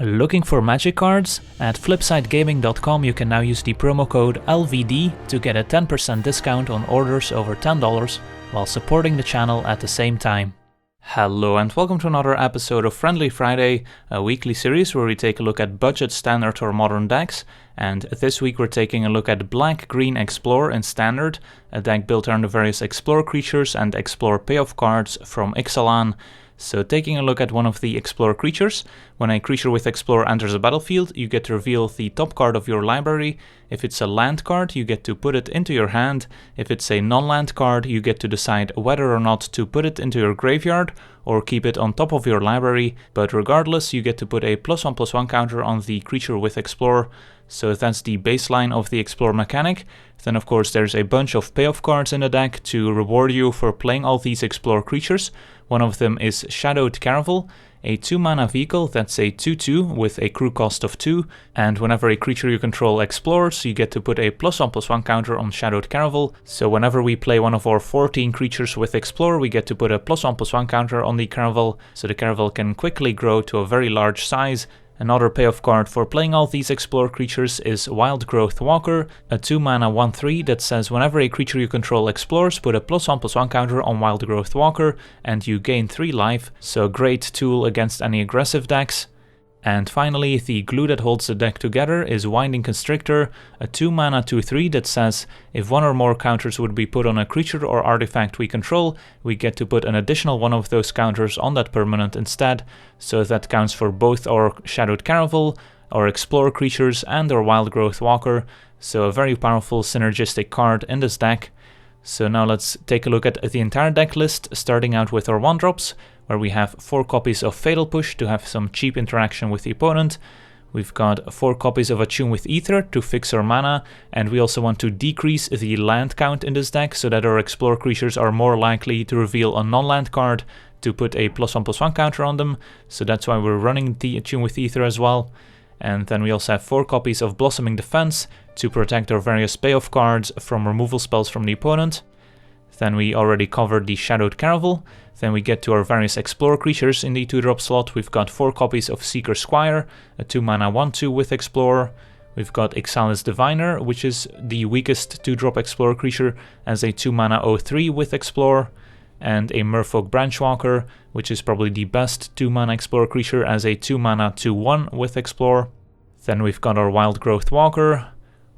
Looking for magic cards? At flipsidegaming.com you can now use the promo code LVD to get a 10% discount on orders over $10 while supporting the channel at the same time. Hello and welcome to another episode of Friendly Friday, a weekly series where we take a look at budget, standard or modern decks, and this week we're taking a look at Black-Green Explore in Standard, a deck built around the various Explore creatures and Explore payoff cards from Ixalli. So taking a look at one of the Explore creatures, when a creature with Explore enters a battlefield, you get to reveal the top card of your library. If it's a land card, you get to put it into your hand. If it's a non-land card, you get to decide whether or not to put it into your graveyard or keep it on top of your library, but regardless, you get to put a +1/+1 counter on the creature with Explore. So that's the baseline of the Explore mechanic. Then of course there's a bunch of payoff cards in the deck to reward you for playing all these Explore creatures. One of them is Shadowed Caravel, a 2-mana vehicle that's a 2/2 with a crew cost of 2, and whenever a creature you control explores, you get to put a +1/+1 counter on Shadowed Caravel. So whenever we play one of our 14 creatures with Explore, we get to put a +1/+1 counter on the Caravel, so the Caravel can quickly grow to a very large size. Another payoff card for playing all these Explore creatures is Wildgrowth Walker, a 2-mana 1/3 that says whenever a creature you control explores, put a +1/+1 counter on Wildgrowth Walker and you gain 3 life, so a great tool against any aggressive decks. And finally, the glue that holds the deck together is Winding Constrictor, a 2-mana 2/3 that says if one or more counters would be put on a creature or artifact we control, we get to put an additional one of those counters on that permanent instead. So that counts for both our Shadowed Caravel, our Explore creatures and our Wildgrowth Walker. So a very powerful synergistic card in this deck. So now let's take a look at the entire deck list, starting out with our 1-drops, where we have 4 copies of Fatal Push to have some cheap interaction with the opponent. We've got 4 copies of Attune with Aether to fix our mana, and we also want to decrease the land count in this deck so that our Explore creatures are more likely to reveal a non-land card to put a +1/+1 counter on them, so that's why we're running the Attune with Aether as well. And then we also have 4 copies of Blossoming Defense to protect our various payoff cards from removal spells from the opponent. Then we already covered the Shadowed Caravel. Then we get to our various Explore creatures in the 2-drop slot. We've got 4 copies of Seekers Squire, a 2-mana 1/2 with Explore. We've got Ixalli's Diviner, which is the weakest 2-drop Explore creature, as a 2-mana 0/3 with Explore. And a Merfolk Branchwalker, which is probably the best 2-mana Explore creature, as a 2-mana 2/1 with Explore. Then we've got our Wildgrowth Walker,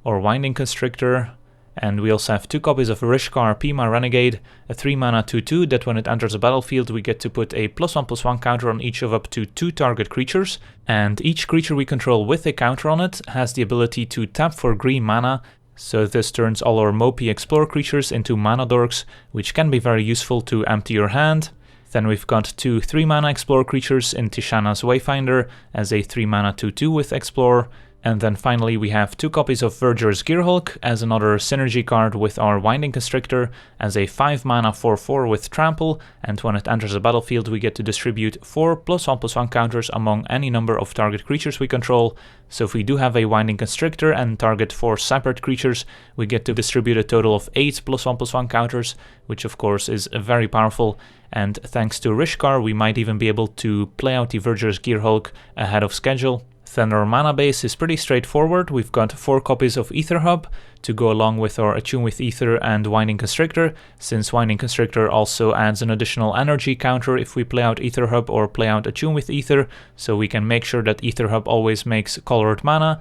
or Winding Constrictor, and we also have 2 copies of Rishkar Peema Renegade, a 3-mana 2/2 that when it enters a battlefield we get to put a +1/+1 counter on each of up to 2 target creatures, and each creature we control with a counter on it has the ability to tap for green mana, so this turns all our mopey Explore creatures into mana dorks, which can be very useful to empty your hand. Then we've got 2 3-mana Explore creatures in Tishana's Wayfinder as a 3-mana 2/2 with Explore. And then finally we have 2 copies of Verdurous Gearhulk as another synergy card with our Winding Constrictor as a 5-mana 4/4 with Trample, and when it enters a battlefield we get to distribute 4 +1/+1 counters among any number of target creatures we control. So if we do have a Winding Constrictor and target 4 separate creatures, we get to distribute a total of 8 +1/+1 counters, which of course is very powerful, and thanks to Rishkar we might even be able to play out the Verdurous Gearhulk ahead of schedule. Then our mana base is pretty straightforward. We've got 4 copies of Aether Hub to go along with our Attune with Aether and Winding Constrictor, since Winding Constrictor also adds an additional energy counter if we play out Aether Hub or play out Attune with Aether, so we can make sure that Aether Hub always makes colored mana.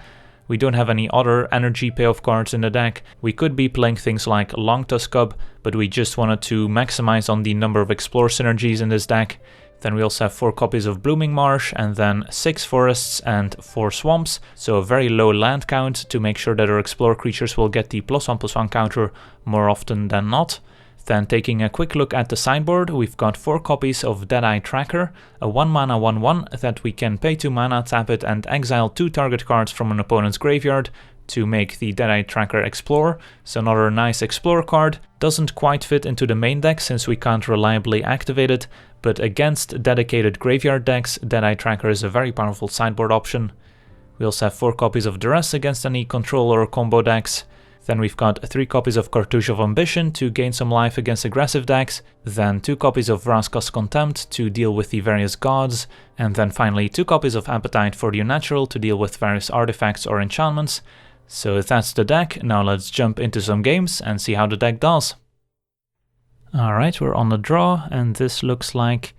We don't have any other energy payoff cards in the deck. We could be playing things like Longtusk Hub, but we just wanted to maximize on the number of Explore synergies in this deck. Then we also have 4 copies of Blooming Marsh, and then 6 forests and 4 swamps, so a very low land count to make sure that our Explore creatures will get the +1/+1 counter more often than not. Then taking a quick look at the sideboard, we've got 4 copies of Deadeye Tracker, a 1-mana 1/1 that we can pay 2 mana, tap it and exile 2 target cards from an opponent's graveyard to make the Deadeye Tracker explore. So another nice Explore card. Doesn't quite fit into the main deck since we can't reliably activate it, but against dedicated graveyard decks, Deadeye Tracker is a very powerful sideboard option. We also have 4 copies of Duress against any control or combo decks. Then we've got 3 copies of Cartouche of Ambition to gain some life against aggressive decks, then 2 copies of Vraska's Contempt to deal with the various gods, and then finally 2 copies of Appetite for the Unnatural to deal with various artifacts or enchantments. So that's the deck. Now let's jump into some games and see how the deck does. Alright, we're on the draw, and this looks like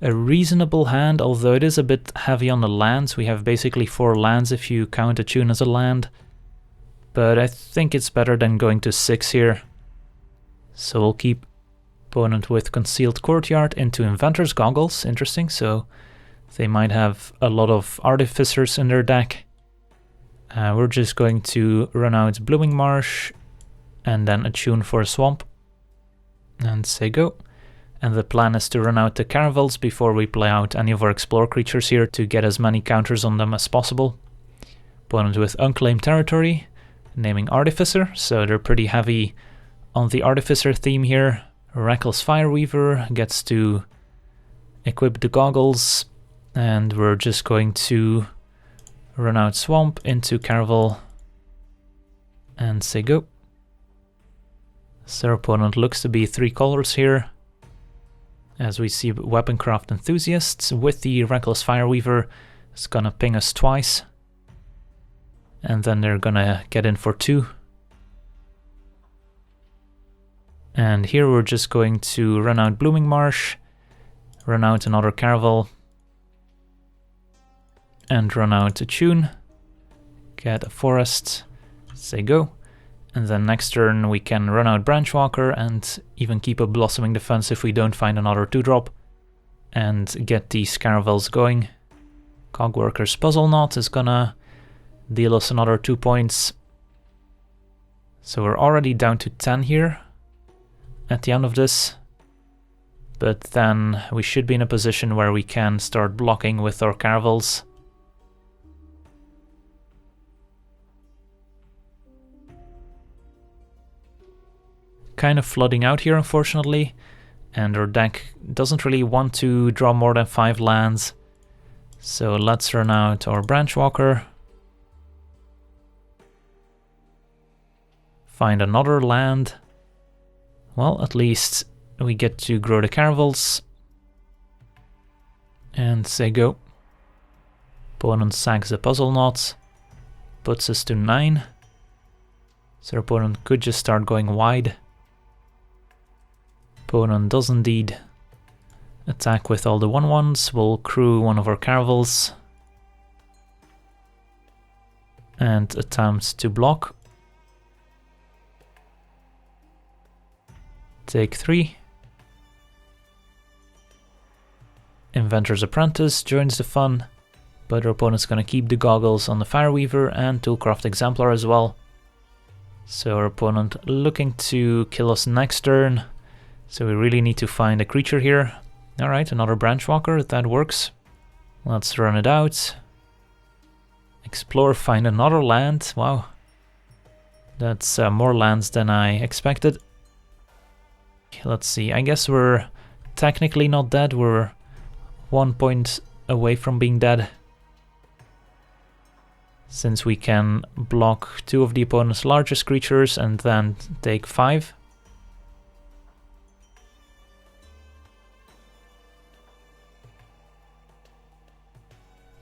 a reasonable hand, although it is a bit heavy on the lands. We have basically 4 lands if you count Attune as a land. But I think it's better than going to 6 here. So we'll keep opponent with Concealed Courtyard into Inventor's Goggles. Interesting, so they might have a lot of Artificers in their deck. We're just going to run out Blooming Marsh and then Attune for a Swamp. And say go. And the plan is to run out the Caravels before we play out any of our Explore creatures here to get as many counters on them as possible. Opponent with Unclaimed Territory. Naming Artificer, so they're pretty heavy on the Artificer theme here. Reckless Fireweaver gets to equip the goggles, and we're just going to run out Swamp into Caravel and say go. So our opponent looks to be 3 colors here, as we see Weaponcraft Enthusiasts with the Reckless Fireweaver. It's gonna ping us twice. And then they're gonna get in for 2. And here we're just going to run out Blooming Marsh, run out another Caravel, and run out Attune, get a Forest, say go. And then next turn we can run out Branchwalker and even keep a Blossoming Defense if we don't find another 2-drop, and get these Caravels going. Cogworker's Puzzle Knot is gonna deal us another 2 points. So we're already down to 10 here at the end of this. But then we should be in a position where we can start blocking with our Caravels. Kind of flooding out here, unfortunately. And our deck doesn't really want to draw more than 5 lands. So let's run out our Branchwalker. Find another land. Well, at least we get to grow the Caravels. And say go. Opponent sacks the Puzzle Knot. Puts us to 9. So our opponent could just start going wide. Opponent does indeed attack with all the 1/1s. We'll crew one of our Caravels. And attempt to block. Take 3. Inventor's Apprentice joins the fun, but our opponent's gonna keep the goggles on the Fireweaver and Toolcraft Exemplar as well. So our opponent looking to kill us next turn, so we really need to find a creature here. Alright, another Branchwalker, that works. Let's run it out. Explore, find another land, wow. That's more lands than I expected. Let's see, I guess we're technically not dead, we're 1 point away from being dead. Since we can block 2 of the opponent's largest creatures and then take 5.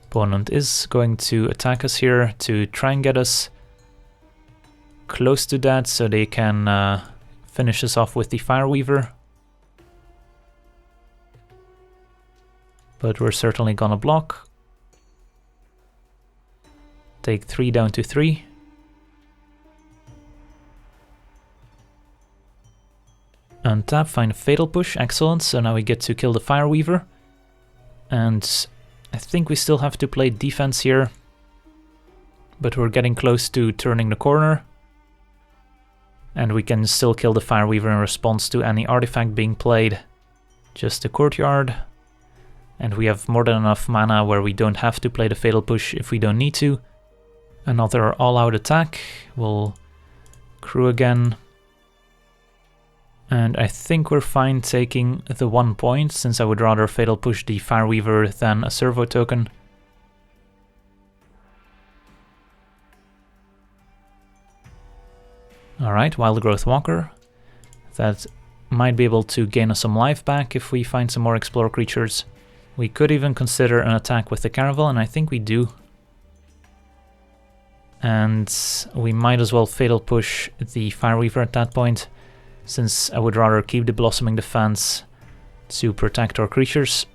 Opponent is going to attack us here to try and get us close to that so they can finish us off with the Fireweaver. But we're certainly gonna block. Take 3 down to 3. Untap, find a Fatal Push, excellent, so now we get to kill the Fireweaver. And I think we still have to play defense here. But we're getting close to turning the corner. And we can still kill the Fireweaver in response to any artifact being played. Just a Courtyard. And we have more than enough mana where we don't have to play the Fatal Push if we don't need to. Another all-out attack. We'll crew again. And I think we're fine taking the 1 point, since I would rather Fatal Push the Fireweaver than a Servo token. Alright, Wildgrowth Walker. That might be able to gain us some life back if we find some more Explorer creatures. We could even consider an attack with the Caravel, and I think we do. And we might as well Fatal Push the Fireweaver at that point, since I would rather keep the Blossoming Defense to protect our creatures.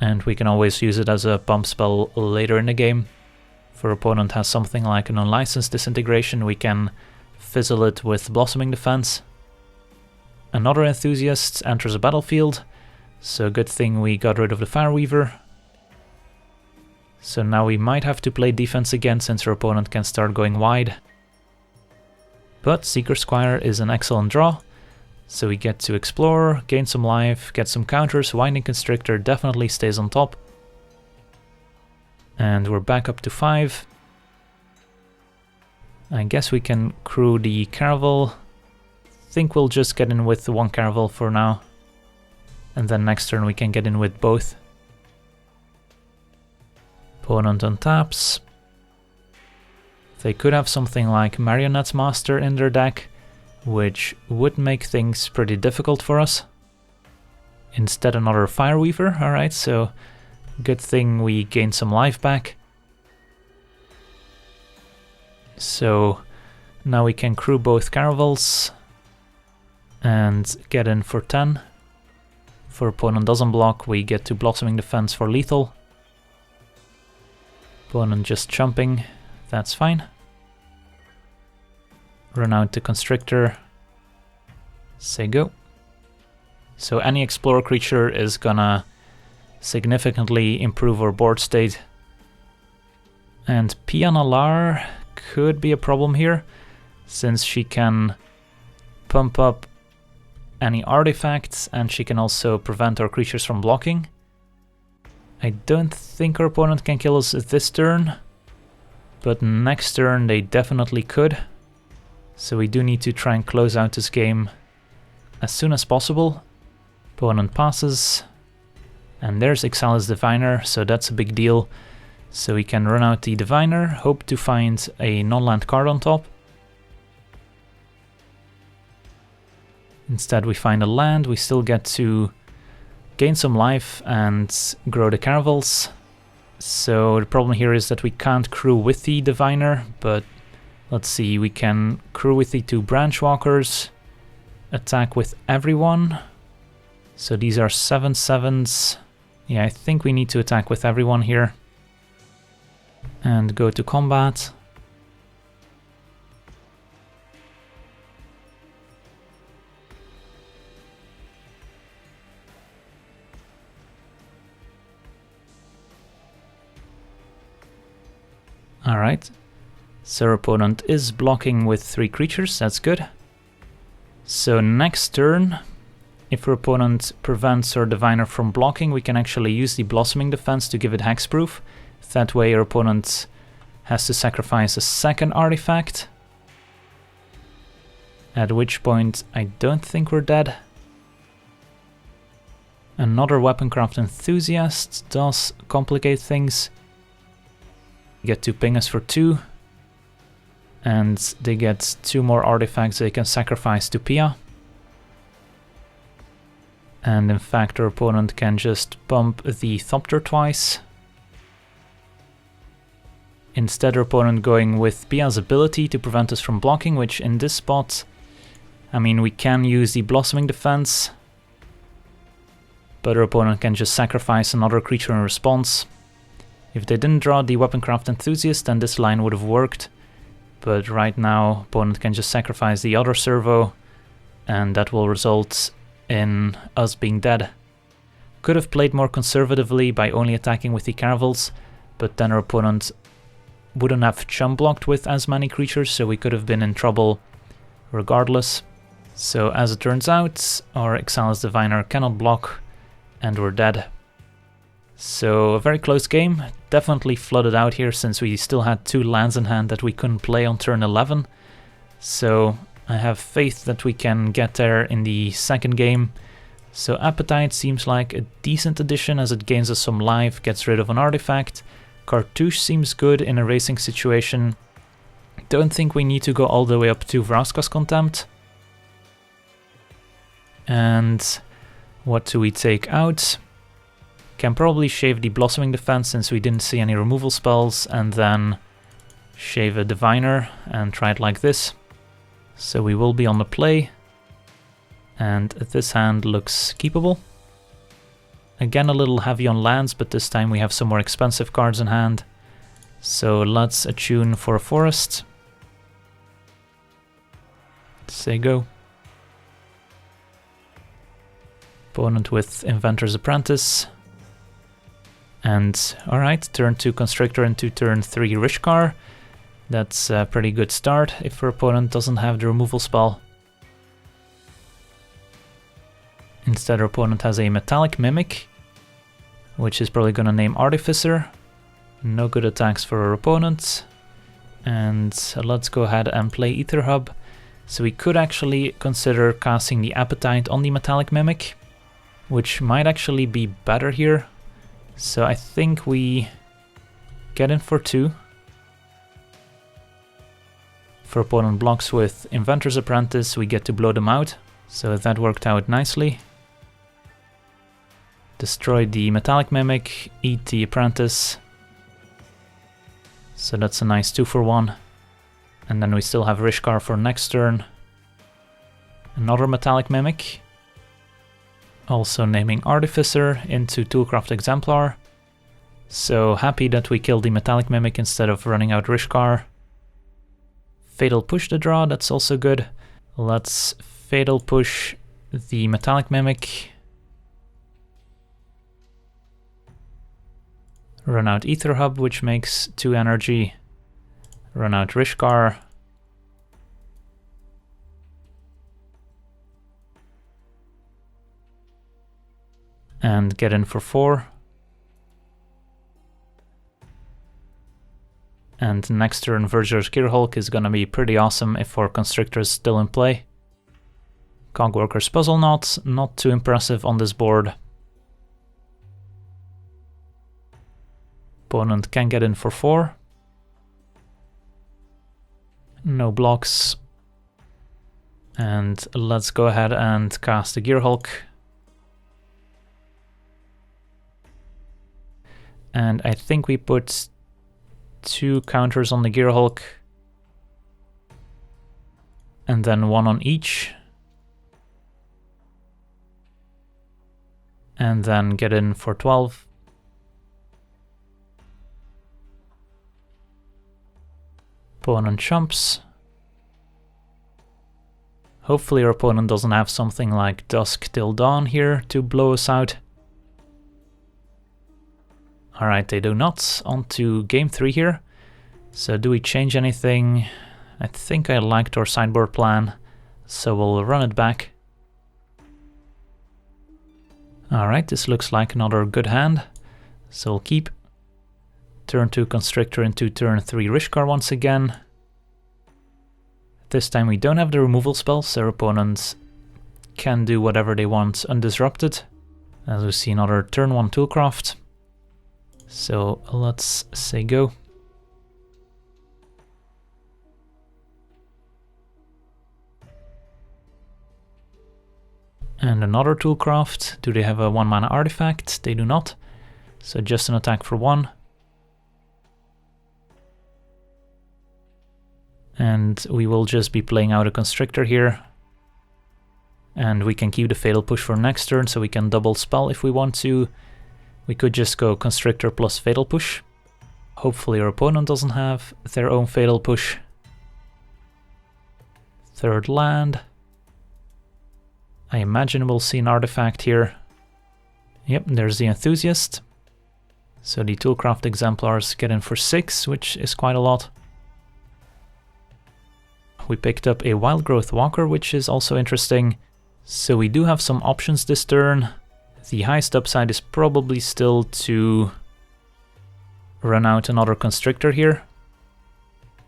And we can always use it as a pump spell later in the game. If our opponent has something like an Unlicensed Disintegration, we can fizzle it with Blossoming Defense. Another Enthusiast enters the battlefield, so good thing we got rid of the Fireweaver. So now we might have to play defense again since our opponent can start going wide. But Seekers Squire is an excellent draw, so we get to explore, gain some life, get some counters. Winding Constrictor definitely stays on top. And we're back up to 5. I guess we can crew the Caravel. Think we'll just get in with the one Caravel for now. And then next turn we can get in with both. Opponent untaps. They could have something like Marionette's Master in their deck, which would make things pretty difficult for us. Instead another Fireweaver, alright, so good thing we gained some life back. So now we can crew both Caravels and get in for 10. If our opponent doesn't block, we get to Blossoming Defense for lethal. Opponent just jumping, that's fine. Run out to Constrictor, say go. So any Explorer creature is gonna significantly improve our board state. And Peema could be a problem here, since she can pump up any artifacts and she can also prevent our creatures from blocking. I don't think our opponent can kill us this turn, but next turn they definitely could. So we do need to try and close out this game as soon as possible. Opponent passes, and there's Ixalli's Diviner, so that's a big deal. So we can run out the Diviner, hope to find a non-land card on top. Instead we find a land, we still get to gain some life and grow the Caravels. So the problem here is that we can't crew with the Diviner, but let's see, we can crew with the 2 Branchwalkers, attack with everyone. So these are 7/7s. Yeah, I think we need to attack with everyone here. And go to combat. Alright, so our opponent is blocking with 3 creatures, that's good. So next turn, if our opponent prevents our Diviner from blocking, we can actually use the Blossoming Defense to give it hexproof. That way our opponent has to sacrifice a second artifact. At which point I don't think we're dead. Another Weaponcraft Enthusiast does complicate things. Get to ping us for 2, and they get 2 more artifacts they can sacrifice to Peema. And in fact our opponent can just bump the Thopter twice. Instead our opponent going with Peema's ability to prevent us from blocking, which in this spot, I mean, we can use the Blossoming Defense, but our opponent can just sacrifice another creature in response. If they didn't draw the Weaponcraft Enthusiast, then this line would have worked, but right now opponent can just sacrifice the other servo, and that will result in us being dead. Could have played more conservatively by only attacking with the Caravels, but then our opponent wouldn't have chum blocked with as many creatures, so we could have been in trouble regardless. So as it turns out, our Ixalli's Diviner cannot block, and we're dead. So a very close game, definitely flooded out here since we still had 2 lands in hand that we couldn't play on turn 11. So I have faith that we can get there in the second game. So Appetite seems like a decent addition as it gains us some life, gets rid of an artifact. Cartouche seems good in a racing situation. don't think we need to go all the way up to Vraska's Contempt. And what do we take out? Can probably shave the Blossoming Defense since we didn't see any removal spells, and then shave a Diviner and try it like this. So we will be on the play, and this hand looks keepable. Again, a little heavy on lands, but this time we have some more expensive cards in hand. So let's attune for a forest. Say go. Opponent with Inventor's Apprentice. And alright, turn 2 Constrictor into turn 3 Rishkar. That's a pretty good start if our opponent doesn't have the removal spell. Instead, our opponent has a Metallic Mimic, which is probably going to name Artificer. No good attacks for our opponent. And let's go ahead and play Aether Hub. So we could actually consider casting the Appetite on the Metallic Mimic, which might actually be better here. So I think we get in for 2. If our opponent blocks with Inventor's Apprentice, we get to blow them out. So that worked out nicely. Destroy the Metallic Mimic, eat the Apprentice. So that's a nice 2-for-1. And then we still have Rishkar for next turn. Another Metallic Mimic. Also naming Artificer into Toolcraft Exemplar. So happy that we killed the Metallic Mimic instead of running out Rishkar. Fatal Push the draw, that's also good. Let's Fatal Push the Metallic Mimic. Run out Aether Hub, which makes 2 energy. Run out Rishkar. And get in for 4. And next turn Verdurous Gearhulk is gonna be pretty awesome if our Constrictor is still in play. Cogworker's Puzzle Knot, not too impressive on this board. Opponent can get in for 4. No blocks. And let's go ahead and cast the Gearhulk. And I think we put 2 counters on the Gearhulk. And then 1 on each. And then get in for 12. Opponent chumps. Hopefully our opponent doesn't have something like Dusk Till Dawn here to blow us out. Alright, they do not. On to game 3 here. So do we change anything? I think I liked our sideboard plan, so we'll run it back. Alright, this looks like another good hand, so we'll keep. Turn 2 Constrictor into turn 3 Rishkar once again. This time we don't have the removal spell, so our opponents can do whatever they want undisrupted. As we see, another turn 1 Toolcraft. So let's say go. And another Toolcraft. Do they have a 1-mana artifact? They do not. So just an attack for 1. And we will just be playing out a Constrictor here. And we can keep the Fatal Push for next turn, so we can double spell if we want to. We could just go Constrictor plus Fatal Push. Hopefully our opponent doesn't have their own Fatal Push. Third land. I imagine we'll see an artifact here. Yep, there's the Enthusiast. So the Toolcraft Exemplars get in for 6, which is quite a lot. We picked up a Wildgrowth Walker, which is also interesting. So we do have some options this turn. The highest upside is probably still to run out another Constrictor here.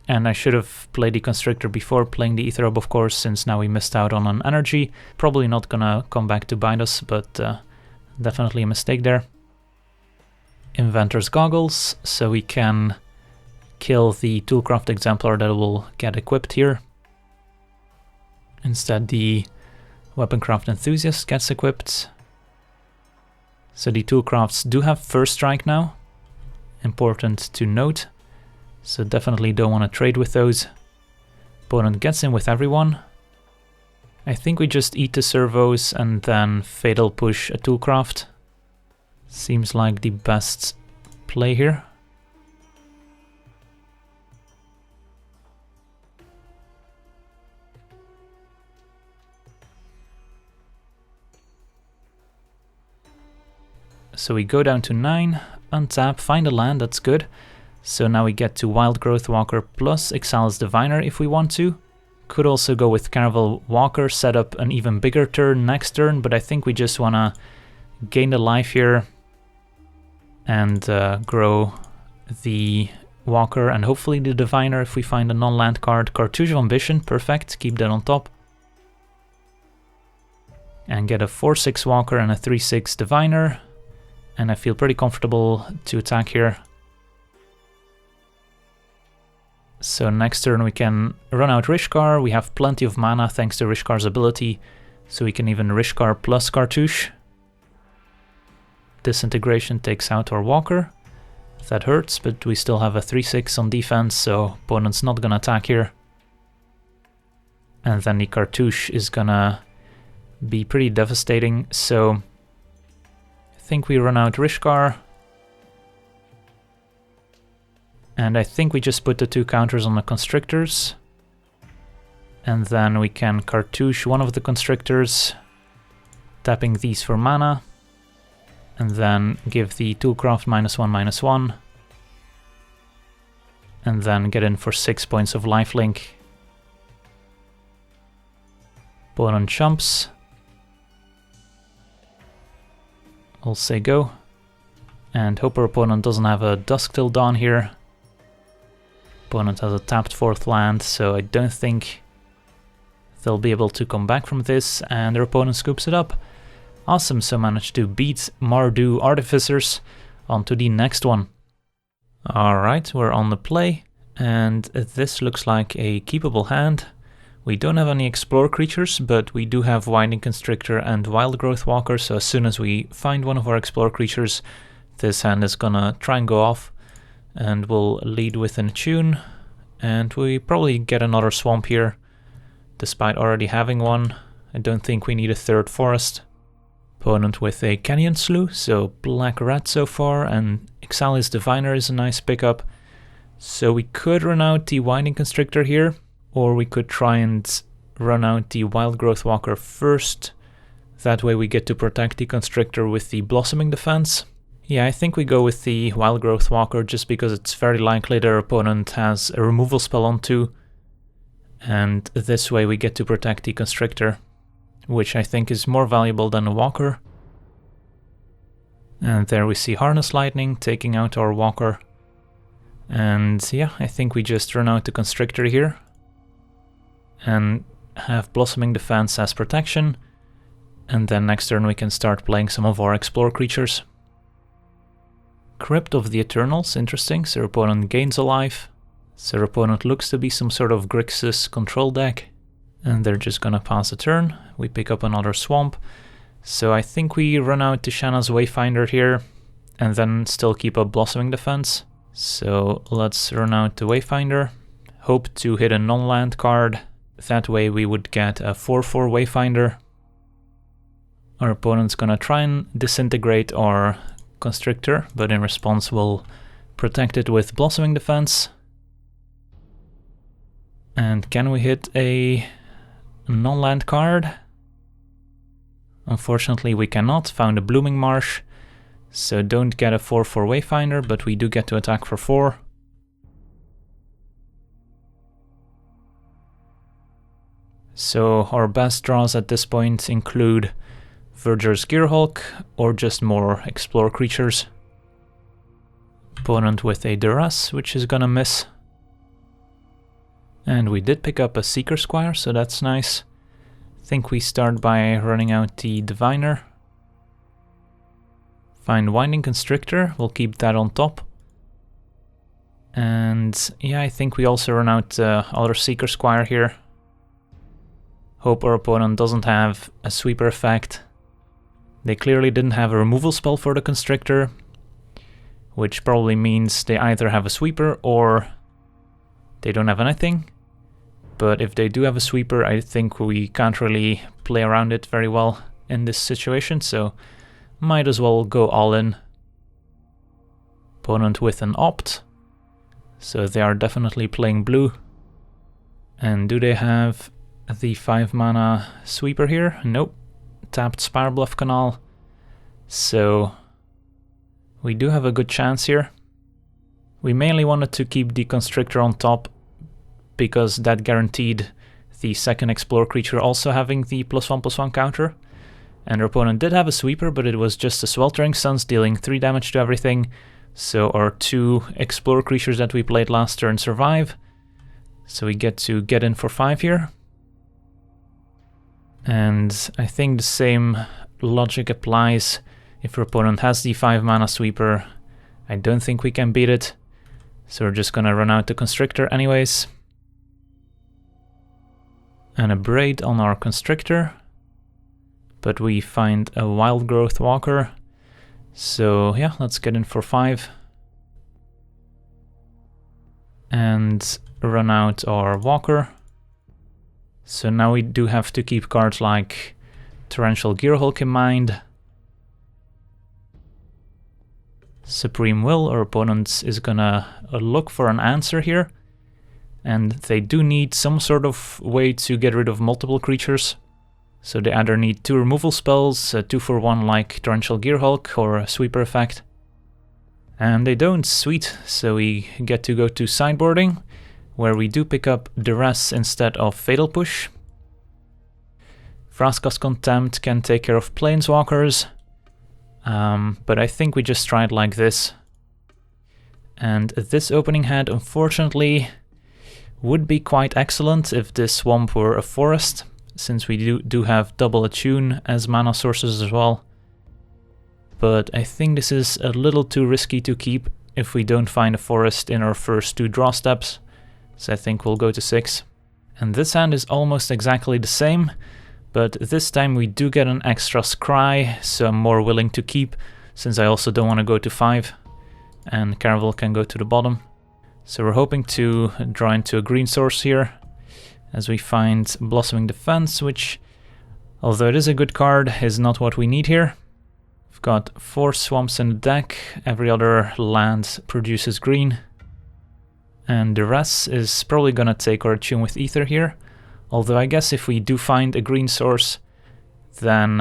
And I should have played the Constrictor before playing the Aether Hub, of course, since now we missed out on an energy. Probably not gonna come back to bite us, but definitely a mistake there. Inventor's Goggles, so we can kill the Toolcraft Exemplar that will get equipped here. Instead, the Weaponcraft Enthusiast gets equipped. So the Toolcrafts do have First Strike now. Important to note. So definitely don't want to trade with those. Opponent gets in with everyone. I think we just eat the servos and then Fatal Push a Toolcraft. Seems like the best play here. So we go down to 9, untap, find a land, that's good. So now we get to Wildgrowth Walker plus Ixalli's Diviner if we want to. Could also go with Caravel Walker, set up an even bigger turn next turn, but I think we just want to gain the life here and grow the Walker and hopefully the Diviner if we find a non-land card. Cartouche of Ambition, perfect, keep that on top. And get a 4/6 Walker and a 3/6 Diviner. And I feel pretty comfortable to attack here. So next turn we can run out Rishkar. We have plenty of mana thanks to Rishkar's ability. So we can even Rishkar plus Cartouche. Disintegration takes out our Walker. That hurts, but we still have a 3/6 on defense, so opponent's not gonna attack here. And then the Cartouche is gonna be pretty devastating, so I think we run out Rishkar. And I think we just put the 2 counters on the Constrictors. And then we can Cartouche one of the Constrictors, tapping these for mana. And then give the Toolcraft -1/-1. And then get in for 6 points of lifelink. Opponent jumps. I'll say go. And hope our opponent doesn't have a Dusk Till Dawn here. Opponent has a tapped 4th land, so I don't think they'll be able to come back from this, and their opponent scoops it up. Awesome, so managed to beat Mardu Artificers. On to the next one. Alright, we're on the play, and this looks like a keepable hand. We don't have any Explore creatures, but we do have Winding Constrictor and Wildgrowth Walker, so as soon as we find one of our Explore creatures, this hand is gonna try and go off, and we'll lead with an Attune, and we probably get another Swamp here, despite already having one. I don't think we need a 3rd Forest. Opponent with a Canyon Slough, so black-red so far, and Ixalli's Diviner is a nice pickup. So we could run out the Winding Constrictor here, or we could try and run out the Wildgrowth Walker first. That way we get to protect the Constrictor with the Blossoming Defense. Yeah, I think we go with the Wildgrowth Walker just because it's very likely their opponent has a removal spell on 2. And this way we get to protect the Constrictor, which I think is more valuable than a Walker. And there we see Harness Lightning taking out our Walker. And yeah, I think we just run out the Constrictor here. And have Blossoming Defense as protection. And then next turn we can start playing some of our Explore creatures. Crypt of the Eternals, interesting, so your opponent gains a life. So your opponent looks to be some sort of Grixis control deck. And they're just gonna pass a turn. We pick up another Swamp. So I think we run out Tishana's Wayfinder here. And then still keep up Blossoming Defense. So let's run out the Wayfinder. Hope to hit a non-land card. That way we would get a 4/4 Wayfinder. Our opponent's gonna try and disintegrate our Constrictor, but in response we'll protect it with Blossoming Defense. And can we hit a non-land card? Unfortunately we cannot. Found a Blooming Marsh, so don't get a 4/4 Wayfinder, but we do get to attack for 4. So our best draws at this point include Verdurous Gearhulk or just more Explore creatures. Opponent with a Duress, which is gonna miss. And we did pick up a Seekers Squire, so that's nice. I think we start by running out the Diviner. Find Winding Constrictor, we'll keep that on top. And yeah, I think we also run out other Seekers Squire here. Hope our opponent doesn't have a sweeper effect. They clearly didn't have a removal spell for the Constrictor, which probably means they either have a sweeper or they don't have anything. But if they do have a sweeper, I think we can't really play around it very well in this situation, so might as well go all in. Opponent with an opt, so they are definitely playing blue. And do they have the 5 mana sweeper here? Nope. Tapped Spire Bluff Canal. So we do have a good chance here. We mainly wanted to keep the Constrictor on top because that guaranteed the second Explore creature also having the +1/+1 counter. And our opponent did have a sweeper, but it was just a Sweltering Suns dealing 3 damage to everything. So our 2 Explore creatures that we played last turn survive. So we get to get in for 5 here. And I think the same logic applies if your opponent has the 5 mana sweeper. I don't think we can beat it. So we're just gonna run out the Constrictor anyways. And a Braid on our Constrictor. But we find a Wildgrowth Walker. So yeah, let's get in for 5. And run out our Walker. So now we do have to keep cards like Torrential Gearhulk in mind. Supreme Will, our opponent is gonna look for an answer here. And they do need some sort of way to get rid of multiple creatures. So they either need 2 removal spells, 2 for 1 like Torrential Gearhulk or a sweeper effect. And they don't, sweet. So we get to go to sideboarding, where we do pick up Duress instead of Fatal Push. Vraska's Contempt can take care of Planeswalkers, but I think we just try it like this. And this opening hand, unfortunately, would be quite excellent if this swamp were a forest, since we do have double Attune as mana sources as well. But I think this is a little too risky to keep if we don't find a forest in our first 2 draw steps. So I think we'll go to 6. And this hand is almost exactly the same, but this time we do get an extra scry, so I'm more willing to keep, since I also don't want to go to 5. And Caravel can go to the bottom. So we're hoping to draw into a green source here, as we find Blossoming Defense, which, although it is a good card, is not what we need here. We've got 4 swamps in the deck, every other land produces green. And Duress is probably gonna take our Attune with Aether here. Although I guess if we do find a green source, then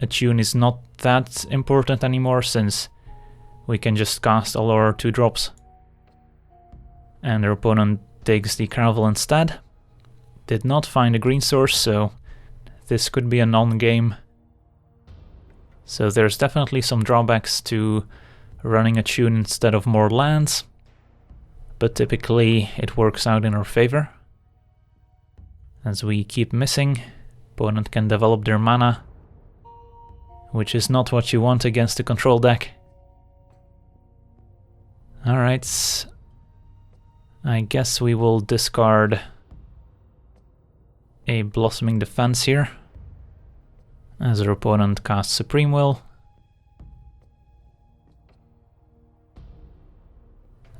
Attune is not that important anymore, since we can just cast all our 2 drops. And our opponent takes the Caravel instead. Did not find a green source, so this could be a non-game. So there's definitely some drawbacks to running Attune instead of more lands, but typically it works out in our favor. As we keep missing, opponent can develop their mana, which is not what you want against a control deck. Alright, I guess we will discard a Blossoming Defense here, as our opponent casts Supreme Will.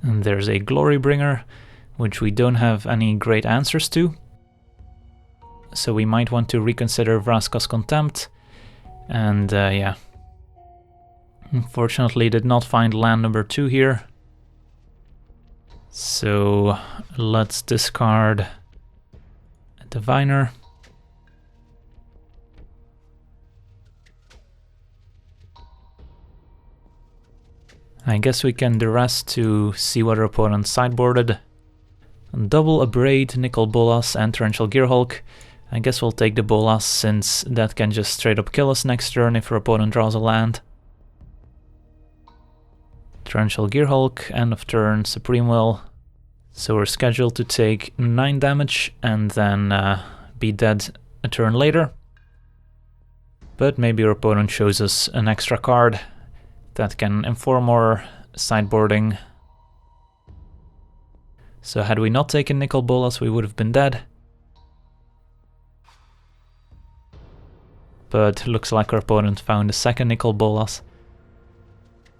And there's a Glorybringer, which we don't have any great answers to. So we might want to reconsider Vraska's Contempt. And yeah. Unfortunately did not find land number 2 here. So let's discard a Diviner. I guess we can Duress to see what our opponent sideboarded. Double a Braid, Nicol Bolas and Torrential Gearhulk. I guess we'll take the Bolas, since that can just straight up kill us next turn if our opponent draws a land. Torrential Gearhulk, end of turn, Supreme Will. So we're scheduled to take 9 damage and then be dead a turn later. But maybe our opponent shows us an extra card that can inform our sideboarding. So had we not taken Nicol Bolas, we would have been dead. But looks like our opponent found a second Nicol Bolas.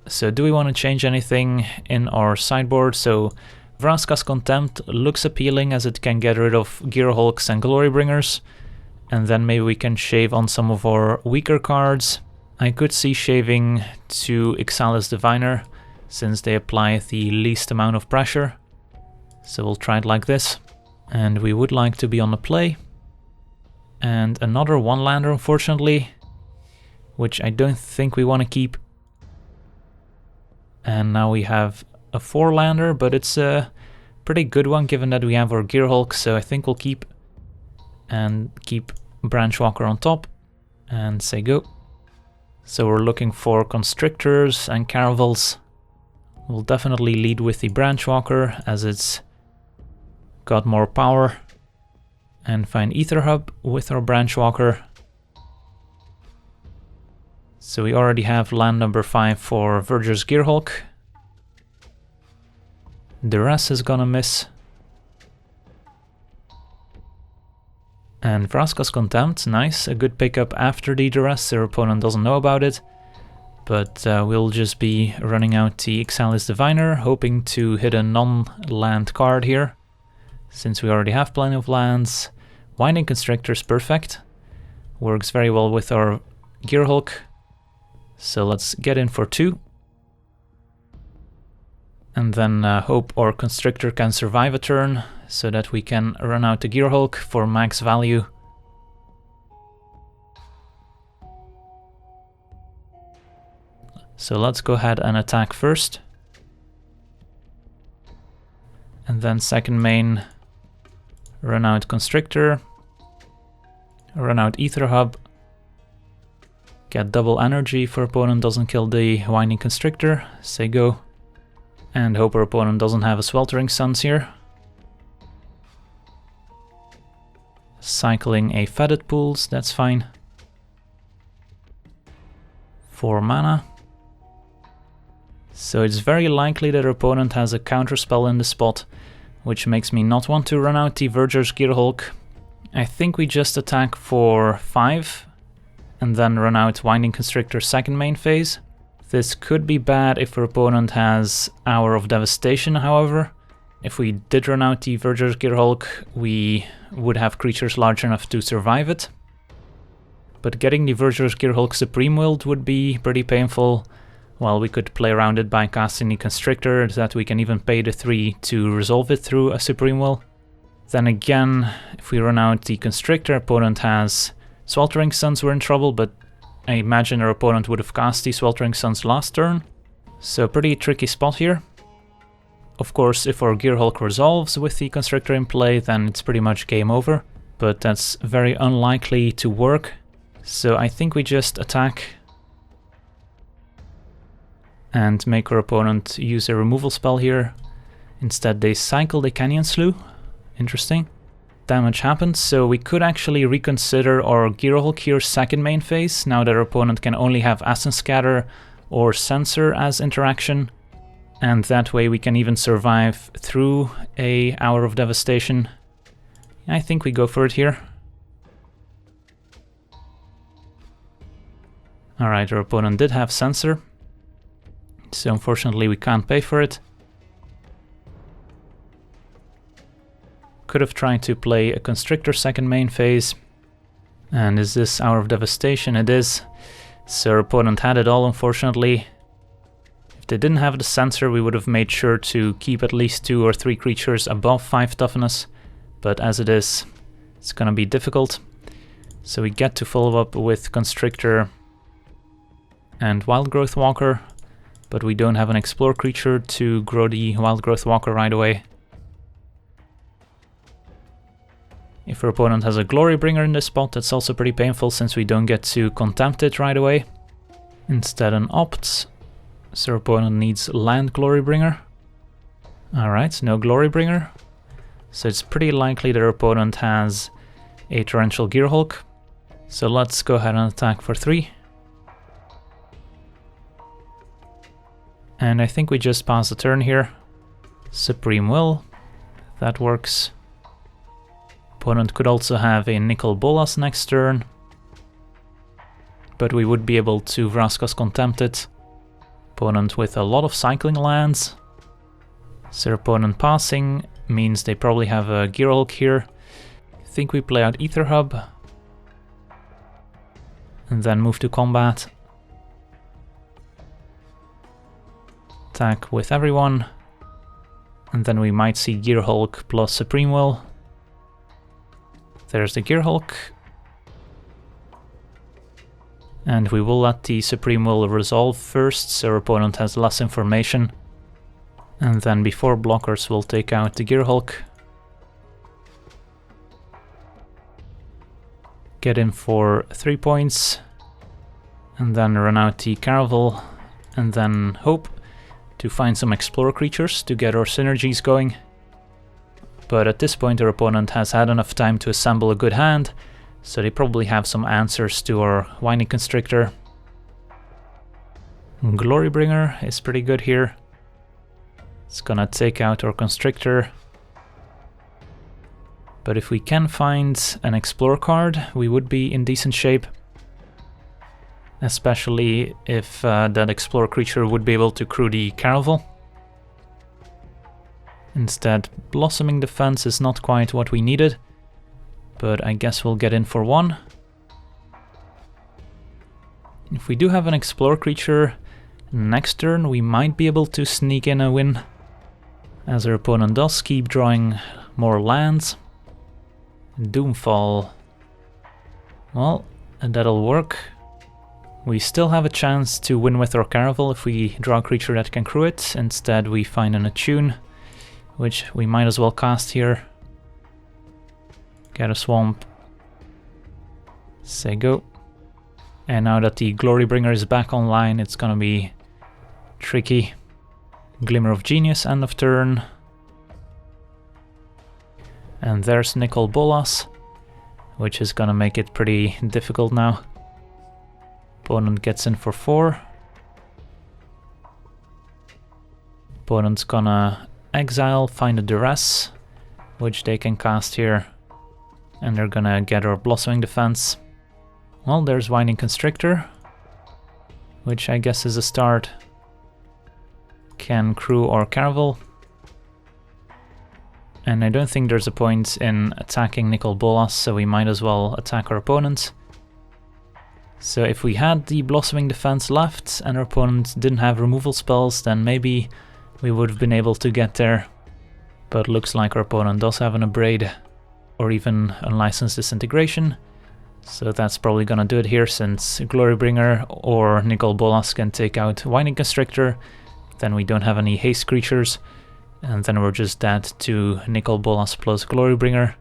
So do we want to change anything in our sideboard? So Vraska's Contempt looks appealing as it can get rid of Gearhulks and Glorybringers. And then maybe we can shave on some of our weaker cards. I could see shaving to Ixalli's Diviner, since they apply the least amount of pressure. So we'll try it like this. And we would like to be on the play. And another one-lander, unfortunately, which I don't think we want to keep. And now we have a 4-lander, but it's a pretty good one given that we have our Gearhulk, so I think we'll keep. And keep Branchwalker on top. And say go. So we're looking for Constrictors and Caravels. We'll definitely lead with the Branchwalker as it's got more power. And find Aether Hub with our Branchwalker. So we already have land number 5 for Verdurous Gearhulk. Duress is gonna miss. And Vraska's Contempt, nice, a good pickup after the Duress, their opponent doesn't know about it. But we'll just be running out the Ixalli's Diviner, hoping to hit a non-land card here, since we already have plenty of lands. Winding Constrictor is perfect, works very well with our Gearhulk. So let's get in for 2. And then hope our Constrictor can survive a turn, so that we can run out the Gearhulk for max value. So let's go ahead and attack first. And then second main, run out Constrictor, run out Aether Hub, get double energy if our opponent doesn't kill the Winding Constrictor, say go. And hope our opponent doesn't have a Sweltering Suns here. Cycling a Fetid Pools, that's fine. 4 mana. So it's very likely that our opponent has a counterspell in the spot, which makes me not want to run out the Verdurous Gearhulk. I think we just attack for 5, and then run out Winding Constrictor second main phase. This could be bad if our opponent has Hour of Devastation, however. If we did run out the Verdurous Gearhulk, we would have creatures large enough to survive it. But getting the Verdurous Gearhulk Supreme Willed would be pretty painful. Well, we could play around it by casting the Constrictor, that we can even pay the 3 to resolve it through a Supreme Will. Then again, if we run out the Constrictor, opponent has Sweltering Suns, we're in trouble, but I imagine our opponent would have cast the Sweltering Suns last turn. So pretty tricky spot here. Of course, if our Gearhulk resolves with the Constrictor in play, then it's pretty much game over. But that's very unlikely to work. So I think we just attack and make our opponent use a removal spell here. Instead they cycle the Canyon Slough. Interesting. Damage happens, so we could actually reconsider our Gearhulk here second main phase, now that our opponent can only have Essence Scatter or Censor as interaction. And that way we can even survive through a Hour of Devastation. I think we go for it here. Alright, our opponent did have Censor, so unfortunately we can't pay for it. Could have tried to play a Constrictor second main phase. And is this Hour of Devastation? It is. So our opponent had it all, unfortunately. If they didn't have the Censor, we would have made sure to keep at least 2 or 3 creatures above 5 toughness. But as it is, it's gonna be difficult. So we get to follow up with Constrictor and Wildgrowth Walker, but we don't have an Explore creature to grow the Wildgrowth Walker right away. If our opponent has a Glorybringer in this spot, that's also pretty painful since we don't get to Contempt it right away. Instead an Opt, so our opponent needs land Glorybringer. Alright, no Glorybringer. So it's pretty likely that our opponent has a Torrential Gearhulk. So let's go ahead and attack for 3. And I think we just pass the turn here. Supreme Will. That works. Opponent could also have a Nicol Bolas next turn, but we would be able to Vraska's Contempt it. Opponent with a lot of cycling lands. So opponent passing means they probably have a Gearhulk here. I think we play out Aether Hub and then move to combat. Attack with everyone, and then we might see Gearhulk plus Supreme Will. There's the Gearhulk, and we will let the Supreme Will resolve first, so our opponent has less information. And then before blockers we'll take out the Gearhulk. Get in for 3 points, and then run out the Caravel, and then hope to find some Explorer creatures to get our synergies going. But at this point our opponent has had enough time to assemble a good hand, so they probably have some answers to our Winding Constrictor. Glorybringer is pretty good here. It's gonna take out our Constrictor. But if we can find an Explorer card, we would be in decent shape. Especially if that Explorer creature would be able to crew the Caravel. Instead, Blossoming Defense is not quite what we needed, but I guess we'll get in for one. If we do have an Explorer creature, next turn we might be able to sneak in a win, as our opponent does keep drawing more lands. Doomfall. Well, and that'll work. We still have a chance to win with our Caravel if we draw a creature that can crew it. Instead we find an Attune, which we might as well cast here. Get a Swamp. Say go. And now that the Glorybringer is back online, it's gonna be tricky. Glimmer of Genius, end of turn. And there's Nicol Bolas, which is gonna make it pretty difficult now. Opponent gets in for 4. Opponent's gonna exile, find a Duress, which they can cast here. And they're gonna get our Blossoming Defense. Well, there's Winding Constrictor, which I guess is a start. Can crew or Caravel. And I don't think there's a point in attacking Nicol Bolas, so we might as well attack our opponent. So if we had the Blossoming Defense left and our opponent didn't have removal spells, then maybe we would have been able to get there. But looks like our opponent does have an Abrade or even Unlicensed Disintegration. So that's probably gonna do it here, since Glorybringer or Nicol Bolas can take out Winding Constrictor. Then we don't have any haste creatures, and then we're just dead to Nicol Bolas plus Glorybringer.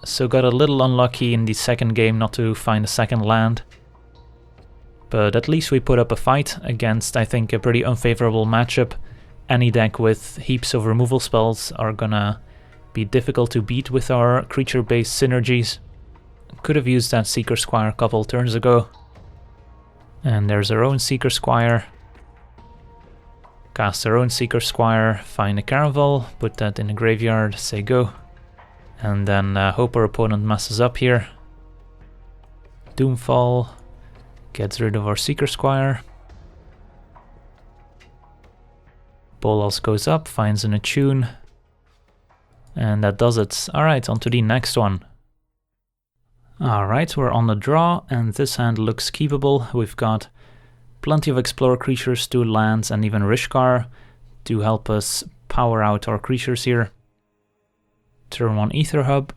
So got a little unlucky in the second game not to find a second land. But at least we put up a fight against, I think, a pretty unfavorable matchup. Any deck with heaps of removal spells are gonna be difficult to beat with our creature-based synergies. Could have used that Seekers Squire a couple turns ago. And there's our own Seekers Squire. Cast our own Seekers Squire, find a Caravel, put that in the graveyard, say go. And then hope our opponent messes up here. Doomfall. Gets rid of our Seekers Squire. Bolas goes up, finds an Attune. And that does it. Alright, on to the next one. Alright, we're on the draw, and this hand looks keepable. We've got plenty of Explorer creatures, 2 lands, and even Rishkar to help us power out our creatures here. Turn 1 Aether Hub.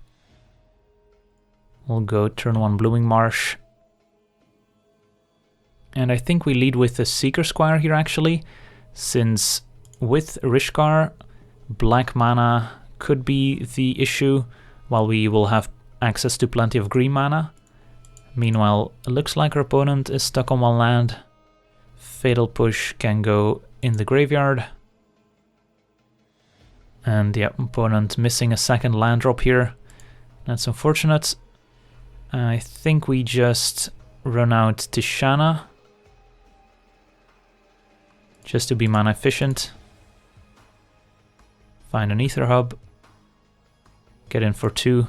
We'll go turn 1 Blooming Marsh. And I think we lead with the Seekers Squire here actually, since with Rishkar, black mana could be the issue, while we will have access to plenty of green mana. Meanwhile, it looks like our opponent is stuck on 1 land. Fatal Push can go in the graveyard. And yeah, opponent missing a second land drop here. That's unfortunate. I think we just run out Tishana, just to be mana efficient. Find an Aether Hub. get in for 2.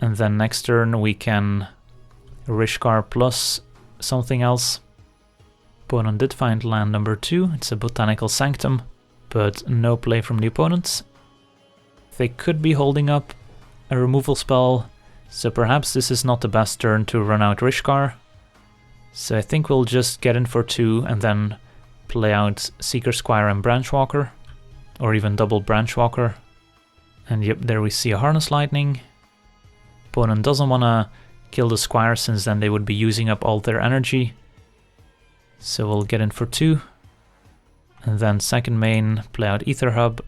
And then next turn we can Rishkar plus something else. Opponent did find land number 2, it's a Botanical Sanctum, but no play from the opponents. They could be holding up a removal spell, so perhaps this is not the best turn to run out Rishkar. So I think we'll just get in for 2 and then play out Seekers Squire and Branchwalker, or even double Branchwalker. And yep, there we see a Harness Lightning. Opponent doesn't want to kill the Squire since then they would be using up all their energy. So we'll get in for 2. And then second main, play out Aether Hub.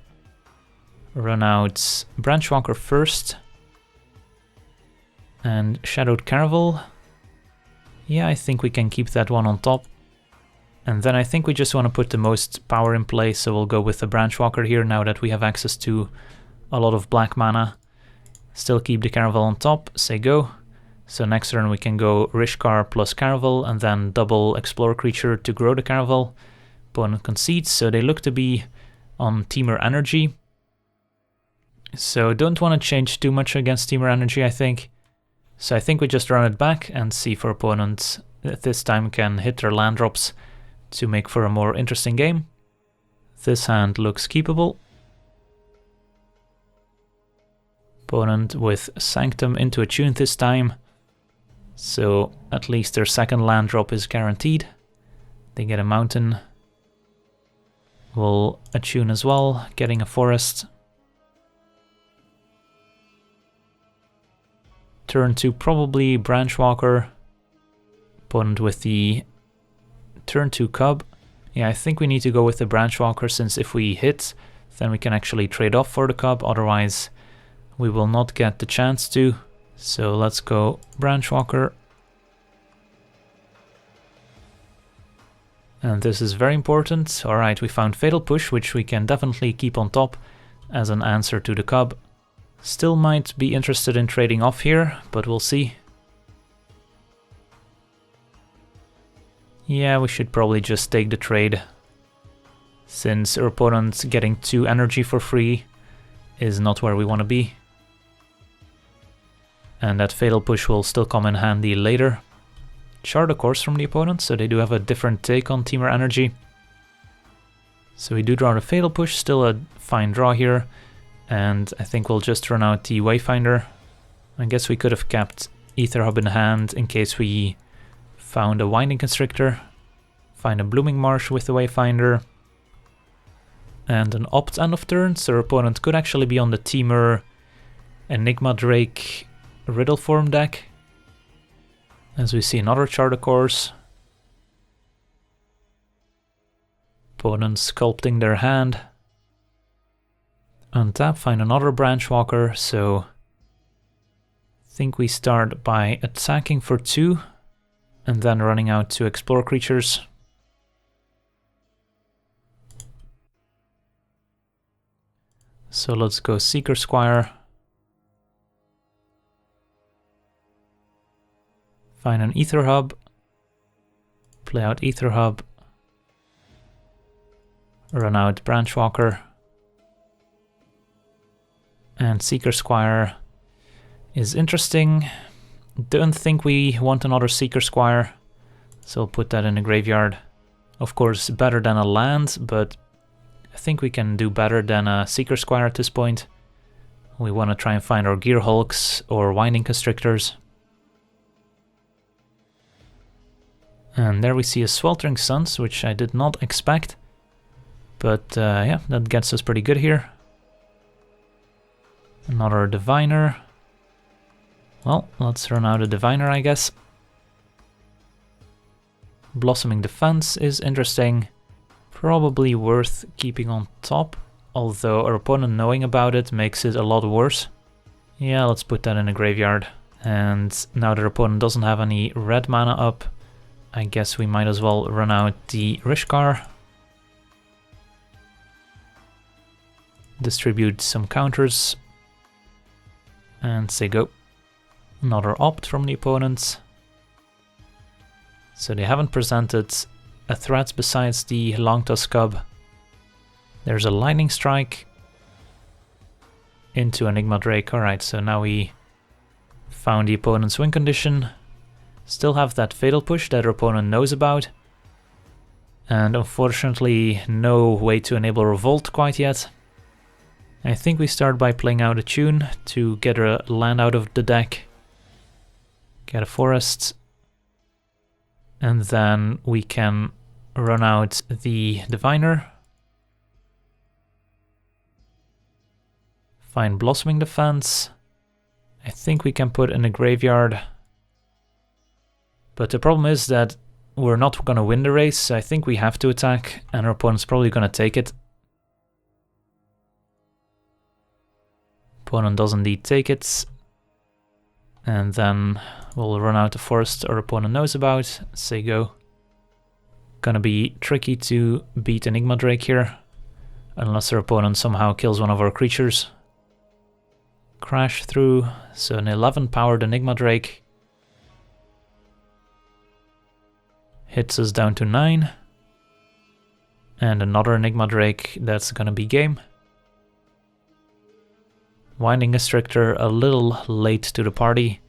Run out Branchwalker first. And Shadowed Caravel. Yeah, I think we can keep that one on top. And then I think we just want to put the most power in play, so we'll go with the Branchwalker here now that we have access to a lot of black mana. Still keep the Caravel on top, say go. So next turn we can go Rishkar plus Caravel and then double Explore Creature to grow the Caravel. Opponent concedes, so they look to be on Temur Energy. So don't want to change too much against Temur Energy, I think. So I think we just run it back and see if our opponent this time can hit their land drops to make for a more interesting game. This hand looks keepable. Opponent with Sanctum into Attune this time. So at least their second land drop is guaranteed. They get a mountain. We'll Attune as well, getting a forest. Turn 2 probably Branchwalker. Opponent with the turn 2 Cub. Yeah, I think we need to go with the Branchwalker since if we hit, then we can actually trade off for the Cub, otherwise we will not get the chance to. So let's go Branchwalker. And this is very important. Alright, we found Fatal Push, which we can definitely keep on top as an answer to the Cub. Still might be interested in trading off here, but we'll see. Yeah, we should probably just take the trade, since our opponent getting 2 energy for free is not where we want to be. And that Fatal Push will still come in handy later. Chart a course from the opponent, so they do have a different take on Temur Energy. So we do draw the Fatal Push, still a fine draw here. And I think we'll just run out the Wayfinder. I guess we could have kept Aether Hub in hand in case we found a Winding Constrictor. Find a Blooming Marsh with the Wayfinder. And an Opt end of turn, so our opponent could actually be on the Temur Enigma Drake Riddle Form deck. As we see another Chart a Course. Opponent sculpting their hand. Untap, find another Branchwalker, so I think we start by attacking for 2 and then running out to explore creatures. So let's go Seekers Squire. Find an Aether Hub. Play out Aether Hub. Run out Branchwalker. And Seekers Squire is interesting. Don't think we want another Seekers Squire, so I'll put that in the graveyard. Of course, better than a land, but I think we can do better than a Seekers Squire at this point. We want to try and find our Gearhulks or Winding Constrictors. And there we see a Sweltering Suns, which I did not expect. But yeah, that gets us pretty good here. Another Diviner. Well, let's run out a Diviner, I guess. Blossoming Defense is interesting. Probably worth keeping on top, although our opponent knowing about it makes it a lot worse. Yeah, let's put that in the graveyard. And now that our opponent doesn't have any red mana up, I guess we might as well run out the Rishkar. Distribute some counters. And say go. Another Opt from the opponents. So they haven't presented a threat besides the Longtusk Cub. There's a Lightning Strike. into Enigma Drake. Alright, so now we found the opponent's win condition. Still have that Fatal Push that our opponent knows about. And unfortunately, no way to enable Revolt quite yet. I think we start by playing out Attune to get a land out of the deck. Get a forest. And then we can run out the Diviner. Find Blossoming Defense. I think we can put in a graveyard. But the problem is that we're not going to win the race, so I think we have to attack, and our opponent's probably going to take it. Opponent does indeed take it. And then we'll run out the forest our opponent knows about. Say go. Gonna be tricky to beat Enigma Drake here, unless our opponent somehow kills one of our creatures. Crash through, so an 11 powered Enigma Drake. Hits us down to 9. And another Enigma Drake, that's gonna be game. Winding Constrictor a little late to the party,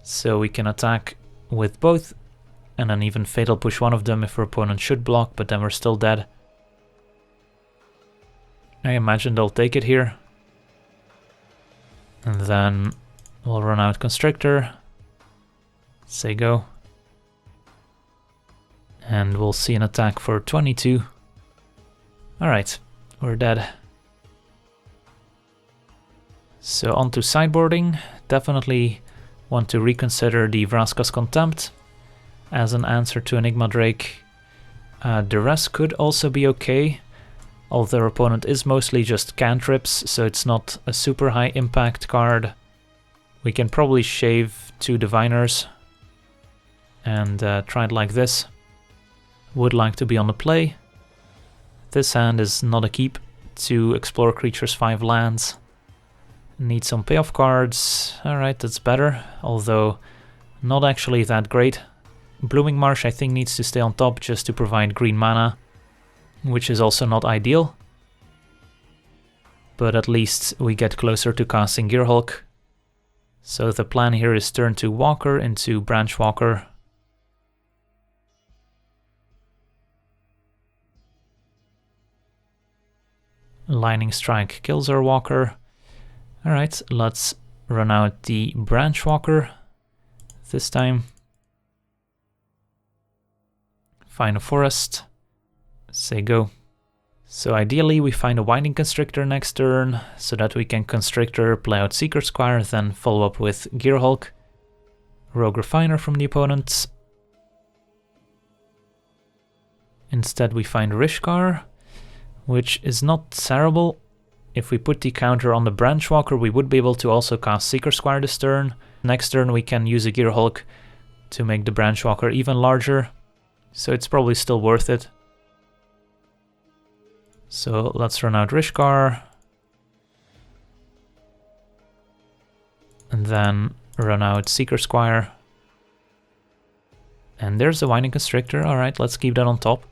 so we can attack with both, and then even Fatal Push one of them if our opponent should block, but then we're still dead. I imagine they'll take it here. And then we'll run out Constrictor. Say go. And we'll see an attack for 22. Alright, we're dead. So on to sideboarding. Definitely want to reconsider the Vraska's Contempt as an answer to Enigma Drake. Duress could also be okay, although our opponent is mostly just cantrips, so it's not a super high impact card. We can probably shave 2 Diviners and try it like this. Would like to be on the play. This hand is not a keep to explore creatures 5 lands. Need some payoff cards. Alright, that's better, although not actually that great. Blooming Marsh I think needs to stay on top just to provide green mana, which is also not ideal. But at least we get closer to casting Gearhulk. So the plan here is turn to Walker into Branchwalker. Lightning Strike kills our Walker. Alright, let's run out the Branchwalker this time. Find a forest. Say go. So ideally we find a Winding Constrictor next turn, so that we can Constrictor, play out Seekers Squire, then follow up with Gearhulk. Rogue Refiner from the opponent. Instead we find Rishkar, which is not terrible. If we put the counter on the Branchwalker, we would be able to also cast Seekers Squire this turn. Next turn we can use a Gearhulk to make the Branchwalker even larger, so it's probably still worth it. So let's run out Rishkar. And then run out Seekers Squire. And there's the Winding Constrictor. Alright, let's keep that on top.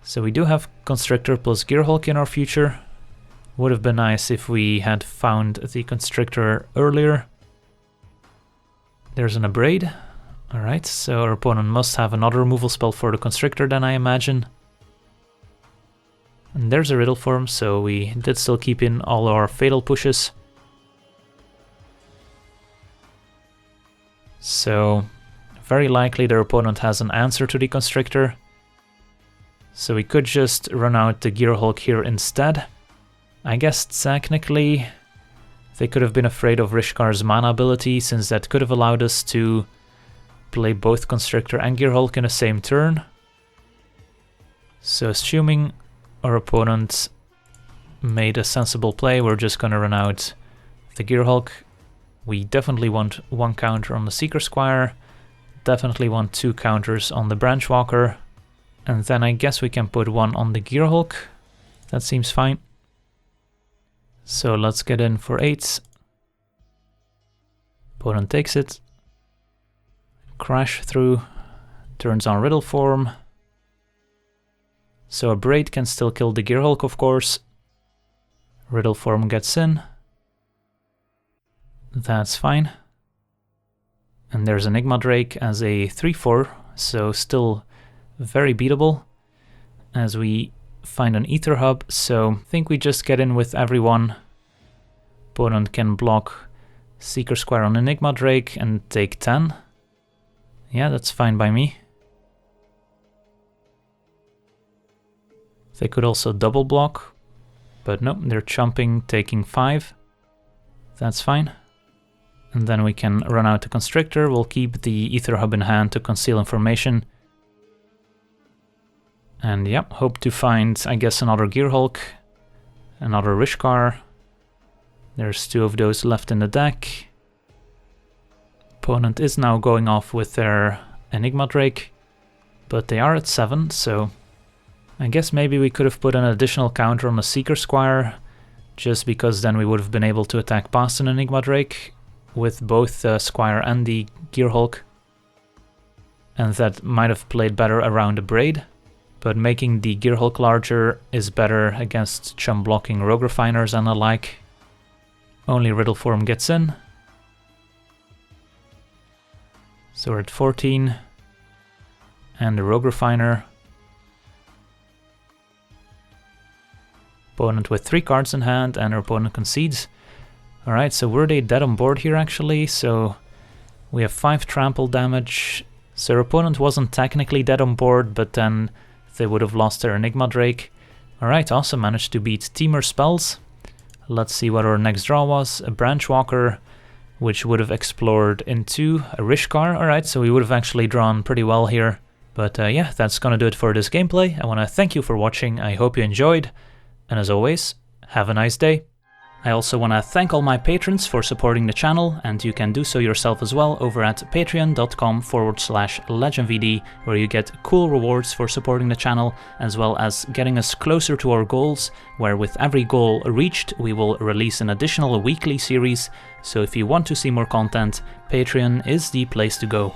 So we do have Constrictor plus Gearhulk in our future. Would have been nice if we had found the Constrictor earlier. There's an Abrade. Alright, so our opponent must have another removal spell for the Constrictor then, I imagine. And there's a Riddle Form, so we did still keep in all our Fatal Pushes. So very likely their opponent has an answer to the Constrictor. So we could just run out the Gearhulk here instead. I guess technically they could have been afraid of Rishkar's mana ability, since that could have allowed us to play both Constrictor and Gearhulk in the same turn. So assuming our opponent made a sensible play, we're just gonna run out the Gearhulk. We definitely want 1 counter on the Seekers Squire, definitely want 2 counters on the Branchwalker, and then I guess we can put 1 on the Gearhulk. That seems fine. So let's get in for 8. Opponent takes it. Crash through. Turns on Riddle Form. So a Braid can still kill the Gearhulk, of course. Riddle Form gets in. That's fine. And there's Enigma Drake as a 3/4, so still very beatable as we find an Aether Hub, so I think we just get in with everyone. Opponent can block Seekers Squire on Enigma Drake and take 10. Yeah, that's fine by me. They could also double block, but nope, they're chomping, taking 5. That's fine. And then we can run out to Constrictor. We'll keep the Aether Hub in hand to conceal information. And yep, hope to find, I guess, another Gearhulk, another Rishkar. There's 2 of those left in the deck. Opponent is now going off with their Enigma Drake, but they are at 7, so I guess maybe we could have put an additional counter on the Seekers Squire, just because then we would have been able to attack past an Enigma Drake with both the Squire and the Gearhulk, and that might have played better around the Braid. But making the Gearhulk larger is better against chum blocking Rogue Refiners and the like. Only Riddle Form gets in. So we're at 14. And the Rogue Refiner. Opponent with 3 cards in hand, and our opponent concedes. Alright, so were they dead on board here actually? So we have 5 trample damage. So our opponent wasn't technically dead on board, but then they would have lost their Enigma Drake. Alright, also managed to beat Teamer spells. Let's see what our next draw was. A Branchwalker, which would have explored into a Rishkar. Alright, so we would have actually drawn pretty well here. But yeah, that's gonna do it for this gameplay. I wanna thank you for watching, I hope you enjoyed. And as always, have a nice day. I also want to thank all my patrons for supporting the channel, and you can do so yourself as well over at patreon.com/LegenVD, where you get cool rewards for supporting the channel, as well as getting us closer to our goals, where with every goal reached, we will release an additional weekly series. So if you want to see more content, Patreon is the place to go.